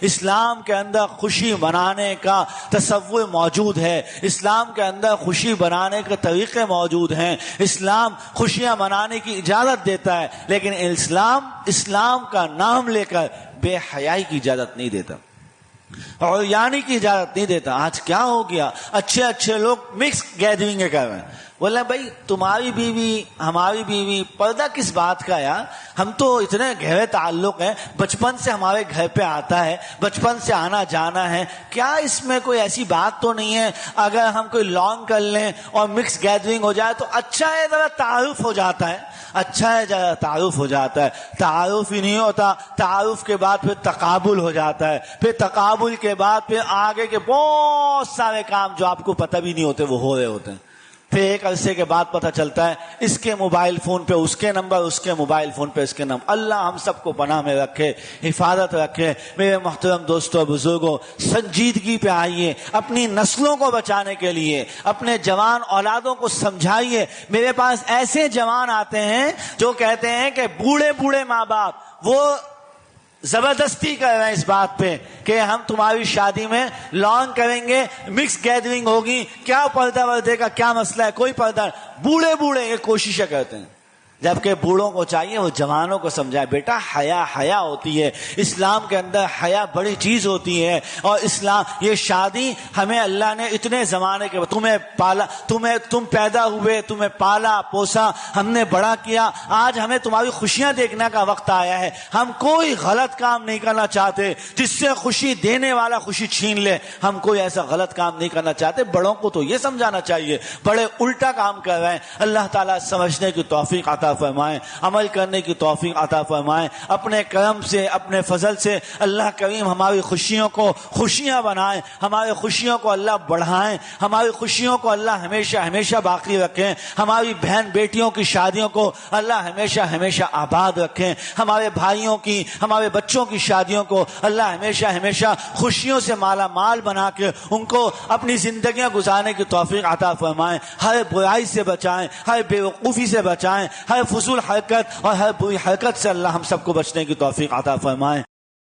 اسلام کے اندر خوشی منانے کا تصور موجود ہے، اسلام کے اندر خوشی منانے کے طریقے موجود ہیں، اسلام خوشیاں منانے کی اجازت دیتا ہے، لیکن اسلام کا نام لے کر بے حیائی کی اجازت نہیں دیتا اور یعنی کی اجازت نہیں دیتا۔ آج کیا ہو گیا، اچھے لوگ مکس گیدرنگ کر رہے ہیں۔ بولے بھائی تمہاری بیوی ہماری بیوی، پردہ کس بات کا یار؟ ہم تو اتنے گہرے تعلق ہیں، بچپن سے ہمارے گھر پہ آتا ہے، بچپن سے آنا جانا ہے، کیا اس میں کوئی ایسی بات تو نہیں ہے اگر ہم کوئی لانگ کر لیں اور مکس گیدرنگ ہو جائے تو اچھا ہے، ذرا تعارف ہو جاتا ہے، اچھا ہے ذرا تعارف ہو جاتا ہے۔ تعارف ہی نہیں ہوتا، تعارف کے بعد پھر تقابل ہو جاتا ہے، پھر تقابل کے بعد پھر آگے کے بہت سارے کام جو آپ کو پتہ بھی نہیں ہوتے وہ ہو رہے ہوتے ہیں۔ پھر ایک عرصے کے بعد پتہ چلتا ہے اس کے موبائل فون پہ اس کے نمبر، اس کے موبائل فون پہ اس کے نمبر۔ اللہ ہم سب کو پناہ میں رکھے، حفاظت رکھے۔ میرے محترم دوستوں بزرگوں، سنجیدگی پہ آئیے، اپنی نسلوں کو بچانے کے لیے اپنے جوان اولادوں کو سمجھائیے۔ میرے پاس ایسے جوان آتے ہیں جو کہتے ہیں کہ بوڑھے ماں باپ وہ زبردستی کر رہے ہیں اس بات پہ کہ ہم تمہاری شادی میں لانگ کریں گے، مکس گیدرنگ ہوگی، کیا پردہ وردے کا کیا مسئلہ ہے، کوئی پردہ۔ بوڑھے یہ کوششیں کرتے ہیں، جبکہ بوڑھوں کو چاہیے وہ جوانوں کو سمجھائے، بیٹا حیا ہوتی ہے، اسلام کے اندر حیا بڑی چیز ہوتی ہے، اور اسلام یہ شادی ہمیں اللہ نے اتنے زمانے کے تمہیں پالا، تم پیدا ہوئے، تمہیں پالا پوسا، ہم نے بڑا کیا، آج ہمیں تمہاری خوشیاں دیکھنے کا وقت آیا ہے۔ ہم کوئی غلط کام نہیں کرنا چاہتے جس سے خوشی دینے والا خوشی چھین لے، ہم کوئی ایسا غلط کام نہیں کرنا چاہتے۔ بڑوں کو تو یہ سمجھانا چاہیے، بڑے الٹا کام کر رہے ہیں۔ اللہ تعالیٰ سمجھنے کی توفیق عطا فرمائیں، عمل کرنے کی توفیق عطا فرمائیں۔ اپنے کرم سے، اپنے فضل سے اللہ کریم ہماری خوشیوں کو خوشیاں بنائیں، ہماری خوشیوں کو اللہ بڑھائیں، ہماری خوشیوں کو اللہ ہمیشہ باقی رکھیں، ہماری بہن بیٹیوں کی شادیوں کو اللہ ہمیشہ آباد رکھیں، ہمارے بھائیوں کی، ہمارے بچوں کی شادیوں کو اللہ ہمیشہ خوشیوں سے مالا مال بنا کے ان کو اپنی زندگیاں گزارنے کی توفیق عطا فرمائیں۔ ہر برائی سے بچائیں، ہر بے وقوفی سے بچائیں، ہر فضول حرکت اور ہر بری حرکت سے اللہ ہم سب کو بچنے کی توفیق عطا فرمائیں۔